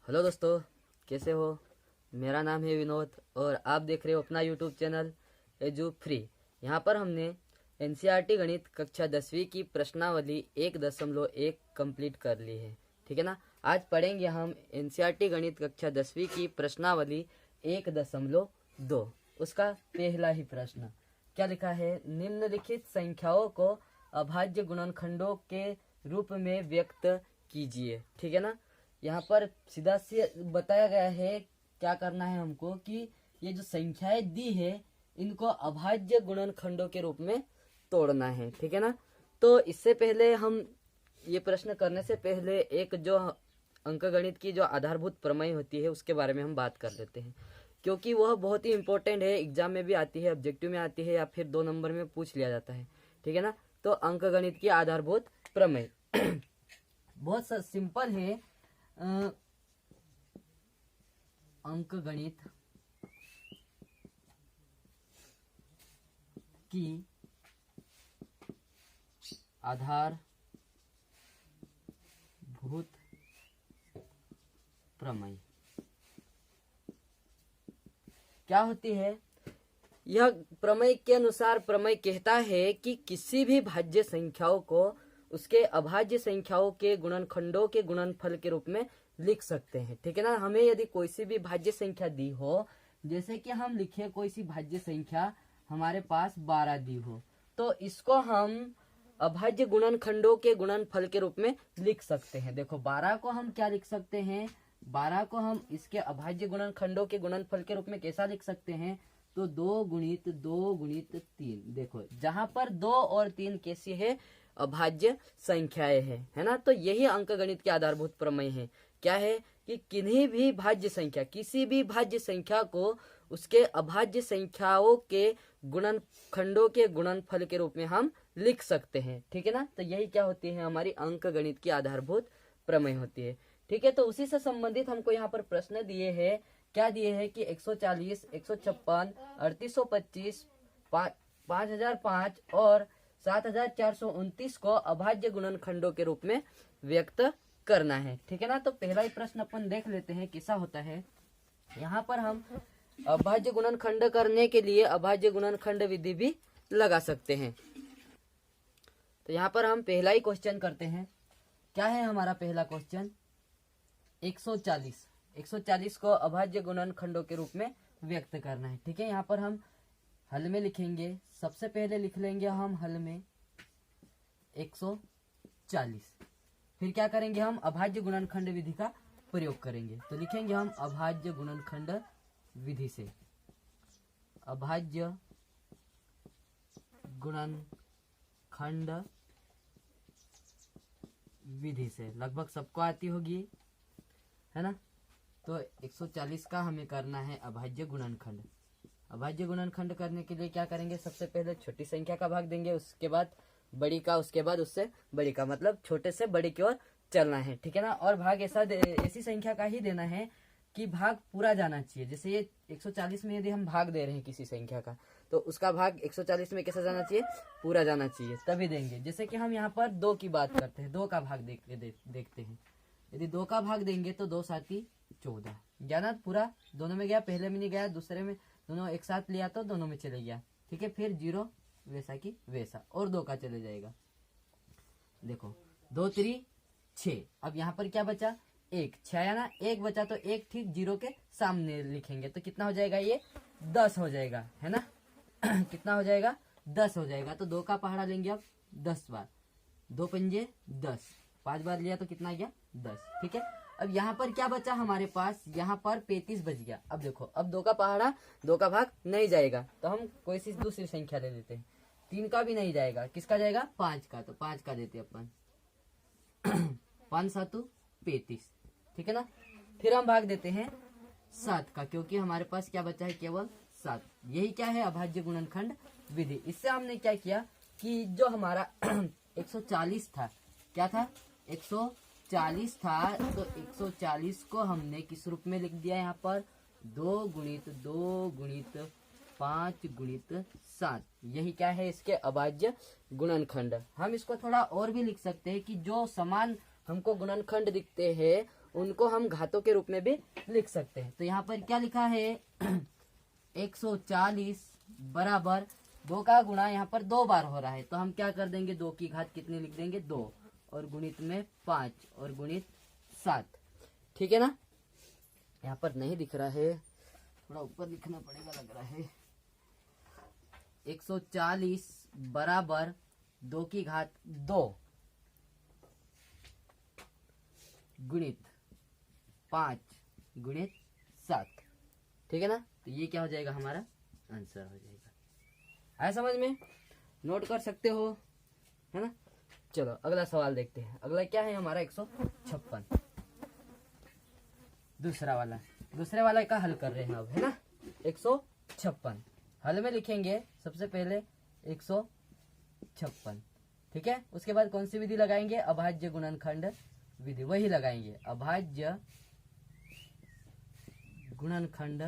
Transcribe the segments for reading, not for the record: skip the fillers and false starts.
Hello दोस्तों, कैसे हो। मेरा नाम है विनोद और आप देख रहे हो अपना यूट्यूब चैनल एजू फ्री। यहाँ पर हमने एनसीईआरटी गणित कक्षा 10वीं की प्रश्नावली 1.1 कंप्लीट कर ली है। ठीक है ना। आज पढ़ेंगे हम एनसीईआरटी गणित कक्षा 10वीं की प्रश्नावली 1.2। उसका पहला ही प्रश्न क्या लिखा है, निम्नलिखित संख्याओं को अभाज्य गुणनखंडों के रूप में व्यक्त कीजिए। ठीक है ना। यहाँ पर सीधा से बताया गया है क्या करना है हमको कि ये जो संख्याएं दी है इनको अभाज्य गुणनखंडों के रूप में तोड़ना है। ठीक है ना। तो इससे पहले हम ये प्रश्न करने से पहले एक जो अंकगणित की जो आधारभूत प्रमेय होती है उसके बारे में हम बात कर लेते हैं, क्योंकि वह बहुत ही इंपॉर्टेंट है। एग्जाम में भी आती है, ऑब्जेक्टिव में आती है या फिर 2 नंबर में पूछ लिया जाता है। ठीक है ना। तो अंकगणित की आधारभूत प्रमेय बहुत सिंपल है। अंकगणित की आधारभूत प्रमेय क्या होती है। यह प्रमेय के अनुसार प्रमेय कहता है कि किसी भी भाज्य संख्याओं को उसके अभाज्य संख्याओं के गुणनखंडों के गुणनफल के रूप में लिख सकते हैं। ठीक है ना। हमें यदि कोई सी भी भाज्य संख्या दी हो, जैसे कि हम लिखे कोई सी भाज्य संख्या हमारे पास 12 दी हो, तो इसको हम अभाज्य गुणनखंडों के गुणनफल के रूप में लिख सकते हैं। देखो 12 को हम क्या लिख सकते हैं, 12 को हम इसके अभाज्य गुणनखंडों के गुणनफल के रूप में कैसा लिख सकते हैं, तो 2 गुणित 2 गुणित 3। देखो जहां पर 2 और 3 कैसी है, अभाज्य संख्याएं हैं, है ना। तो यही अंकगणित के आधारभूत प्रमेय है। क्या है कि किन्हीं भी भाज्य संख्या, किसी भी भाज्य संख्या को उसके अभाज्य संख्याओं के गुणनखंडों के गुणनफल के रूप में हम लिख सकते हैं। ठीक है ना। तो यही क्या होती है, हमारी अंकगणित की आधारभूत प्रमेय होती है। ठीक है। तो उसी से संबंधित हमको यहाँ पर प्रश्न दिए हैं। क्या दिए हैं कि 140, 156, 3825, 5005 और 7429 को अभाज्य गुणनखंडों के रूप में व्यक्त करना है। ठीक है ना। तो पहला ही प्रश्न अपन देख लेते हैं कैसा होता है। यहाँ पर हम अभाज्य गुणनखंड करने के लिए अभाज्य गुणनखंड विधि भी लगा सकते हैं। तो यहाँ पर हम पहला ही क्वेश्चन करते हैं। क्या है हमारा पहला क्वेश्चन, 140 को अभाज्य गुणनखंडों के रूप में व्यक्त करना है। ठीक है। यहाँ पर हम हल में लिखेंगे। सबसे पहले लिख लेंगे हम हल में 140। फिर क्या करेंगे, हम अभाज्य गुणनखंड विधि का प्रयोग करेंगे। तो लिखेंगे हम अभाज्य गुणनखंड विधि से, अभाज्य गुणनखंड विधि से लगभग सबको आती होगी, है ना। तो 140 का हमें करना है अभाज्य गुणनखंड। अभाज्य गुणनखंड करने के लिए क्या करेंगे, सबसे पहले छोटी संख्या का भाग देंगे, उसके बाद बड़ी का, उसके बाद उससे बड़ी का, मतलब छोटे से बड़ी की ओर चलना है। ठीक है ना। और भाग ऐसी संख्या का ही देना है कि भाग पूरा जाना चाहिए। जैसे ये 140 में यदि हम भाग दे रहे हैं किसी संख्या का, तो उसका भाग 140 में कैसा जाना चाहिए, पूरा जाना चाहिए, तभी देंगे। जैसे कि हम यहाँ पर 2 की बात करते हैं, 2 का भाग देखते हैं। यदि 2 का भाग देंगे तो 2 साथी 14 गया ना, पूरा दोनों में गया, पहले में नहीं गया, दूसरे में दोनों एक साथ लिया तो दोनों में चले गया। ठीक है। फिर 0 वैसा की वैसा, और 2 का चले जाएगा। देखो 2 3 6। अब यहाँ पर क्या बचा, 1, 6 आया ना, 1 बचा तो 1 ठीक 0 के सामने लिखेंगे तो कितना हो जाएगा, ये 10 हो जाएगा, है ना। कितना हो जाएगा, 10 हो जाएगा। तो 2 का पहाड़ा लेंगे अब 10 बार, 2 पंजे 10, 5 बार लिया तो कितना आ गया, 10। ठीक है। अब यहाँ पर क्या बचा हमारे पास, यहाँ पर 35 बच गया। अब देखो, अब 2 का पहाड़ा, 2 का भाग नहीं जाएगा, तो हम कोई सी दूसरी संख्या ले लेते हैं। 3 का भी नहीं जाएगा, किसका जाएगा, 5 का, तो 5 का देते अपन। 5 7 35। ठीक है ना। फिर हम भाग देते हैं 7 का, क्योंकि हमारे पास क्या बचा है, केवल 7। यही क्या है, अभाज्य गुणनखंड विधि। इससे हमने क्या किया कि जो हमारा 140 था, क्या था, 140 था, तो 140 को हमने किस रूप में लिख दिया, यहाँ पर 2 गुणित 2 गुणित 5 गुणित 7। यही क्या है, इसके अभाज्य गुणनखंड। हम इसको थोड़ा और भी लिख सकते हैं कि जो समान हमको गुणनखंड दिखते हैं उनको हम घातों के रूप में भी लिख सकते हैं। तो यहाँ पर क्या लिखा है 140 बराबर 2 का गुणा यहाँ पर 2 बार हो रहा है, तो हम क्या कर देंगे 2 की घात कितनी लिख देंगे 2 और गुणित में 5 और गुणित 7। ठीक है ना, यहाँ पर नहीं दिख रहा है, थोड़ा ऊपर लिखना पड़ेगा लग रहा है। 140 बराबर 2 की घात 2 गुणित 5 गुणित 7। ठीक है ना, तो ये क्या हो जाएगा हमारा आंसर हो जाएगा। आया समझ में, नोट कर सकते हो, है ना। चलो अगला सवाल देखते हैं। अगला क्या है हमारा 156, दूसरे वाला का हल कर रहे हैं अब, है ना। 156 हल में लिखेंगे सबसे पहले 156। ठीक है, उसके बाद कौन सी विधि लगाएंगे, अभाज्य गुणनखंड विधि, वही लगाएंगे अभाज्य गुणनखंड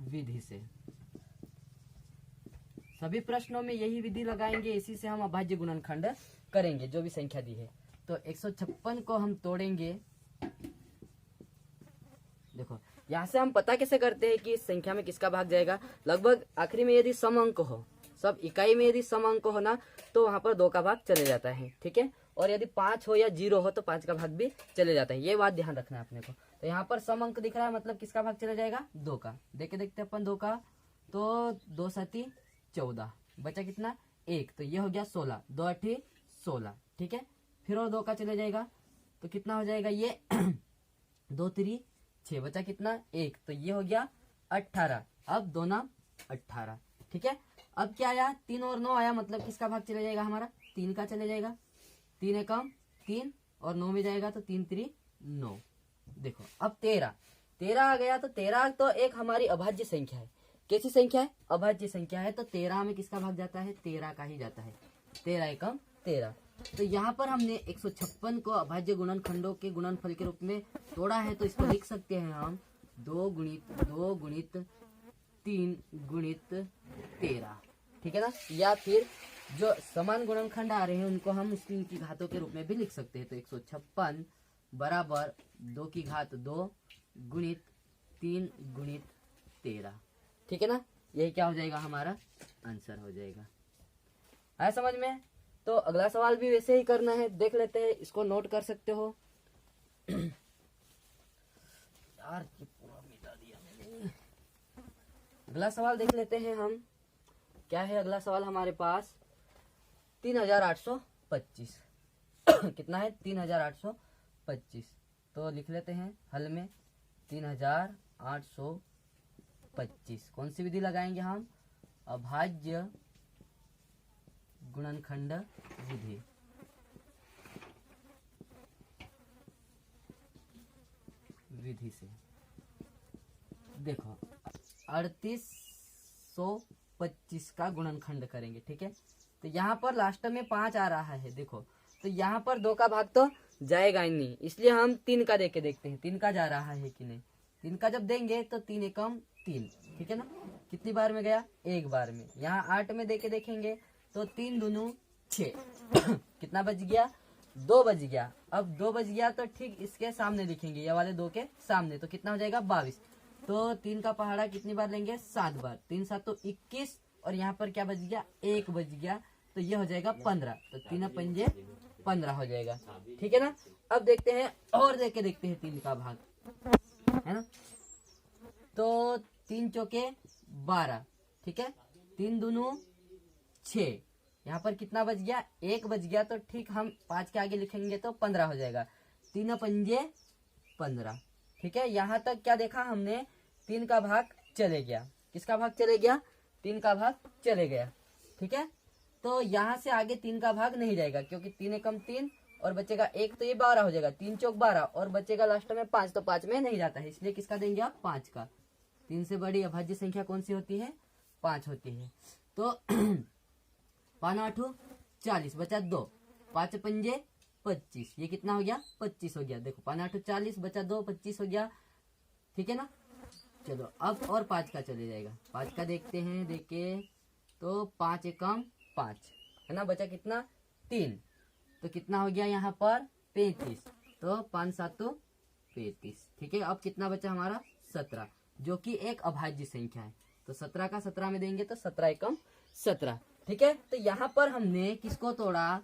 विधि से। सभी प्रश्नों में यही विधि लगाएंगे, इसी से हम अभाज्य गुणनखंड करेंगे जो भी संख्या दी है। तो 156 को हम तोड़ेंगे। देखो यहाँ से हम पता कैसे करते हैं कि इस संख्या में किसका भाग जाएगा। लगभग आखिरी में यदि सम अंक हो, सब इकाई में यदि सम अंक हो ना, तो वहां पर 2 का भाग चले जाता है। ठीक है, और यदि 5 हो या 0 हो तो 5 का भाग भी चले जाता है। ये बात ध्यान रखना है अपने को। तो यहाँ पर सम अंक दिख रहा है, मतलब किसका भाग चला जाएगा 2 का। देखते अपन 2 का, तो 2 7 14, बचा कितना 1, तो ये हो गया 16, 2 8 16। ठीक है, फिर और 2 का चले जाएगा तो कितना हो जाएगा ये 2 3 6, बचा कितना 1, तो ये हो गया 18। अब 2 9 18। ठीक है, अब क्या आया 3 और 9 आया, मतलब किसका भाग चले जाएगा हमारा 3 का चले जाएगा। 3 एकम 3 और 9 में जाएगा तो 3 3 9। देखो अब 13 आ गया, तो 13 तो एक हमारी अभाज्य संख्या है। कैसी संख्या है, अभाज्य संख्या है, तो 13 में किसका भाग जाता है 13 का ही जाता है। 13 एकम 13। तो यहाँ पर हमने 156 को अभाज्य गुणनखंडों के गुणनफल के रूप में तोड़ा है, तो इसको लिख सकते हैं हम 2 गुणित 3 गुणित 13। ठीक है ना, या फिर जो समान गुणनखंड आ रहे हैं उनको हम उनकी घातों के रूप में भी लिख सकते हैं। तो 156 बराबर 2 की घात 2 गुणित 3 गुणित 13। ठीक है ना, यही क्या हो जाएगा हमारा आंसर हो जाएगा। आया समझ में। तो अगला सवाल भी वैसे ही करना है, देख लेते हैं, इसको नोट कर सकते हो। यार पूरा मिटा दिया मैंने। अगला सवाल देख लेते हैं हम, क्या है अगला सवाल हमारे पास 3825। कितना है 3825। तो लिख लेते हैं हल में 3825। कौन सी विधि लगाएंगे हम, अभाज्य गुणनखंड विधि से। देखो 3825 का गुणनखंड करेंगे। ठीक है, तो यहाँ पर लास्ट में 5 आ रहा है। देखो तो यहाँ पर 2 का भाग तो जाएगा ही नहीं, इसलिए हम 3 का देके देखते हैं 3 का जा रहा है कि नहीं। 3 का जब देंगे तो 3 एकम 3। ठीक है ना, कितनी बार में गया, 1 बार में। यहाँ 8 में देके देखेंगे तो 3 दूनी 6। कितना बच गया, 2 बच गया। अब 2 बच गया तो ठीक इसके सामने लिखेंगे, ये वाले 2 के सामने, तो कितना हो जाएगा 22। तो 3 का पहाड़ा कितनी बार लेंगे 7 बार। 3 7 तो 21, और यहाँ पर क्या बच गया 1 बच गया, तो ये हो जाएगा 15। तो 3 पंजे 15 हो जाएगा। ठीक है ना, अब देखते हैं और देके देखते हैं 3 का भाग, है ना। तो 3 चौके 12। ठीक है, 3 दूनू 6, यहाँ पर कितना बच गया 1 बच गया, तो ठीक हम 5 के आगे लिखेंगे तो 15 हो जाएगा। 3 पंजे 15। ठीक है, यहाँ तक क्या देखा हमने, 3 का भाग चले गया। किसका भाग चले गया, 3 का भाग चले गया। ठीक है, तो यहाँ से आगे 3 का भाग नहीं जाएगा, क्योंकि 3 एकम 3 और बचेगा 1, तो ये 12 हो जाएगा। 3 चौक 12 और बचेगा लास्ट में 5, तो 5 में नहीं जाता है, इसलिए किसका देंगे आप 5 का। 3 से बड़ी अभाज्य संख्या कौन सी होती है, 5 होती है। तो 5 8 40, बचा 2, 5 पंजे 25, ये कितना हो गया 25 हो गया। देखो 5 8 40, बचा 2, 25 हो गया। ठीक है ना, चलो अब और 5 का चले जाएगा। 5 का देखते हैं, देखे तो 5 एकम 5, है ना, बचा कितना 3। तो कितना हो गया यहाँ पर 35, तो 5 7 35। ठीक है, अब कितना बचा हमारा 17, जो कि एक अभाज्य संख्या है। तो 17 का 17 में देंगे तो 17 एकम 17। ठीक है, तो यहाँ पर हमने किसको तोड़ा,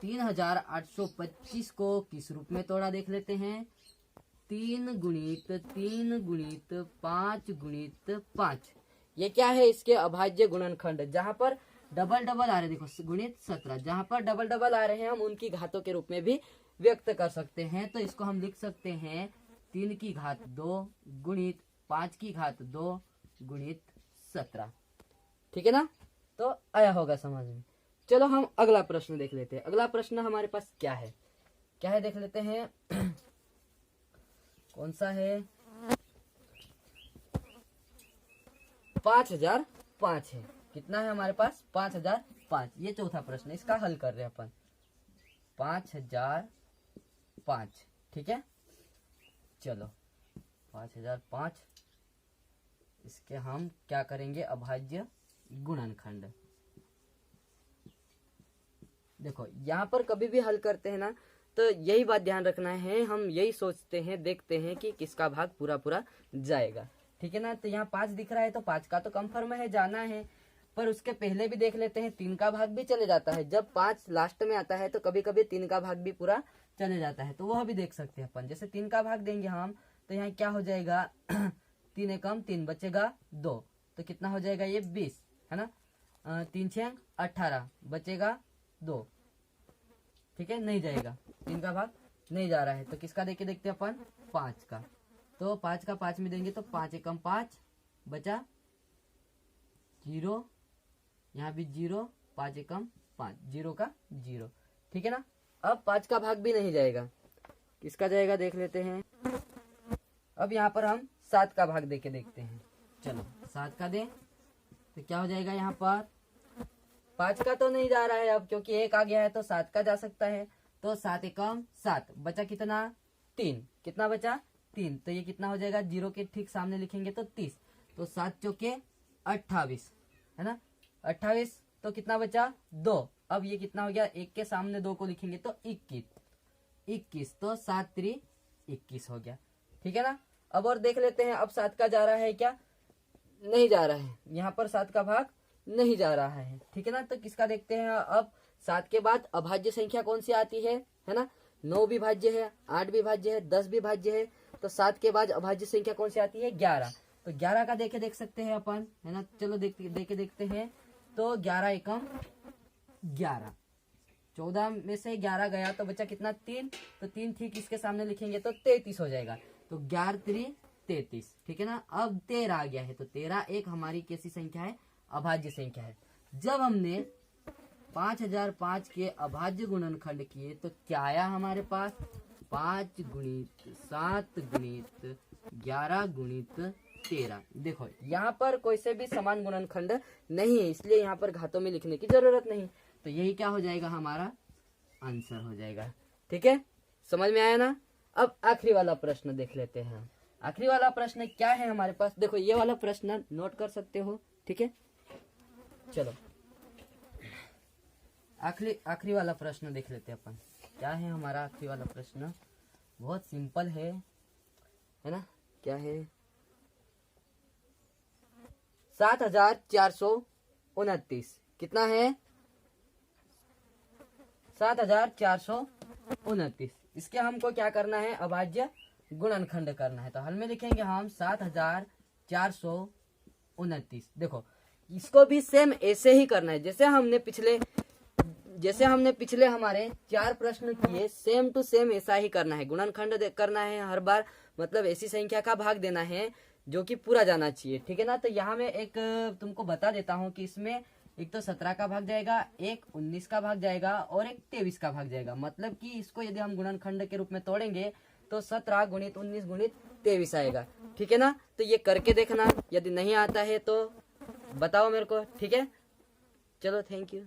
3825 को किस रूप में तोड़ा देख लेते हैं। 3 गुणित 3 गुणित 5 गुणित 5, ये क्या है, इसके अभाज्य गुणनखंड। जहां पर डबल डबल आ रहे, देखो गुणित 17, जहां पर डबल डबल आ रहे हैं हम उनकी घातों के रूप में भी व्यक्त कर सकते हैं। तो इसको हम लिख सकते हैं 3 की घात 2 गुणित 5 की घात 2 गुणित 17। ठीक है ना, तो आया होगा समझ में। चलो हम अगला प्रश्न देख लेते हैं। अगला प्रश्न हमारे पास क्या है देख लेते हैं। कौन सा है, 5005 है। कितना है हमारे पास, 5005। ये चौथा प्रश्न, इसका हल कर रहे हैं अपन। 5005। ठीक है, चलो 5005, इसके हम क्या करेंगे, अभाज्य गुणनखंड। देखो यहाँ पर कभी भी हल करते हैं ना, तो यही बात ध्यान रखना है, हम यही सोचते हैं, देखते हैं कि किसका भाग पूरा पूरा जाएगा। ठीक है ना, तो यहाँ 5 दिख रहा है तो 5 का तो कंफर्म है, जाना है। पर उसके पहले भी देख लेते हैं, 3 का भाग भी चले जाता है। जब 5 लास्ट में आता है तो कभी कभी 3 का भाग भी पूरा चले जाता है, तो वह भी देख सकते हैं अपन। जैसे 3 का भाग देंगे हम, तो यहाँ क्या हो जाएगा 3 एकम 3, बचेगा 2, तो कितना हो जाएगा ये 20, है ना। 3 6 18, बचेगा 2। ठीक है, नहीं जाएगा, 3 का भाग नहीं जा रहा है, तो किसका देके देखते हैं अपन, 5 का। तो 5 का 5 में देंगे तो 5 एकम 5, बचा 0, यहाँ भी 0, 5 एकम 5, 0 का 0। ठीक है ना, अब 5 का भाग भी नहीं जाएगा, किसका जाएगा देख लेते हैं। अब यहाँ पर हम 7 का भाग देके देखते हैं। चलो 7 का दें तो क्या हो जाएगा, यहाँ पर 5 का तो नहीं जा रहा है अब, क्योंकि 1 आ गया है, तो 7 का जा सकता है। तो 7 एकम 7, बचा कितना 3, कितना बचा 3, तो ये कितना हो जाएगा, 0 के ठीक सामने लिखेंगे तो 30, तो 7 चौके 28, है ना। 28, तो कितना बचा 2, अब ये कितना हो गया, 1 के सामने 2 को लिखेंगे तो 21, तो 7 3 21 हो गया। ठीक है ना, अब और देख लेते हैं, अब 7 का जा रहा है क्या, नहीं जा रहा है, यहाँ पर 7 का भाग नहीं जा रहा है। ठीक है ना, तो किसका देखते हैं। अब 7 के बाद अभाज्य संख्या कौन सी आती है ना, 9 भी भाज्य है, 8 भी भाज्य है, 10 भी भाज्य है। तो 7 के बाद अभाज्य संख्या कौन सी आती है, 11। तो 11 का देख सकते हैं अपन, है ना। चलो देखे देखते हैं, तो 11 एकम 11, 14 में से 11 गया तो बचा कितना 3, तो 3 ठीक इसके सामने लिखेंगे तो 33 हो जाएगा। तो 11 3 33। ठीक है ना, अब 13 आ गया है, तो 13 एक हमारी कैसी संख्या है, अभाज्य संख्या है। जब हमने 5005 के अभाज्य गुणनखंड किए तो क्या आया हमारे पास, 5 गुणित 7 गुणित 11 गुणित 13। देखो यहाँ पर कोई से भी समान गुणनखंड नहीं है, इसलिए यहाँ पर घातों में लिखने की जरूरत नहीं। तो यही क्या हो जाएगा, हमारा आंसर हो जाएगा। ठीक है, समझ में आया ना। अब आखिरी वाला प्रश्न देख लेते हैं। आखिरी वाला प्रश्न क्या है हमारे पास, देखो ये वाला प्रश्न नोट कर सकते हो। ठीक है, चलो आखिरी वाला प्रश्न देख लेते हैं अपन। क्या है हमारा आखिरी वाला प्रश्न, बहुत सिंपल है ना। क्या है, 7429, कितना है 7429। इसके हमको क्या करना है, अभाज्य गुणनखंड करना है। तो हल में लिखेंगे हम 7429। देखो इसको भी सेम ऐसे ही करना है जैसे हमने पिछले हमारे 4 प्रश्न किए, सेम टू सेम ऐसा ही करना है। गुणनखंड करना है हर बार, मतलब ऐसी संख्या का भाग देना है जो कि पूरा जाना चाहिए। ठीक है ना, तो यहाँ मैं एक तुमको बता देता हूँ कि इसमें एक तो 17 का भाग जाएगा, एक 19 का भाग जाएगा और एक 23 का भाग जाएगा। मतलब कि इसको यदि हम गुणनखंड के रूप में तोड़ेंगे तो 17 गुणित 19 गुणित 23 आएगा। ठीक है ना, तो ये करके देखना, यदि नहीं आता है तो बताओ मेरे को। ठीक है, चलो थैंक यू।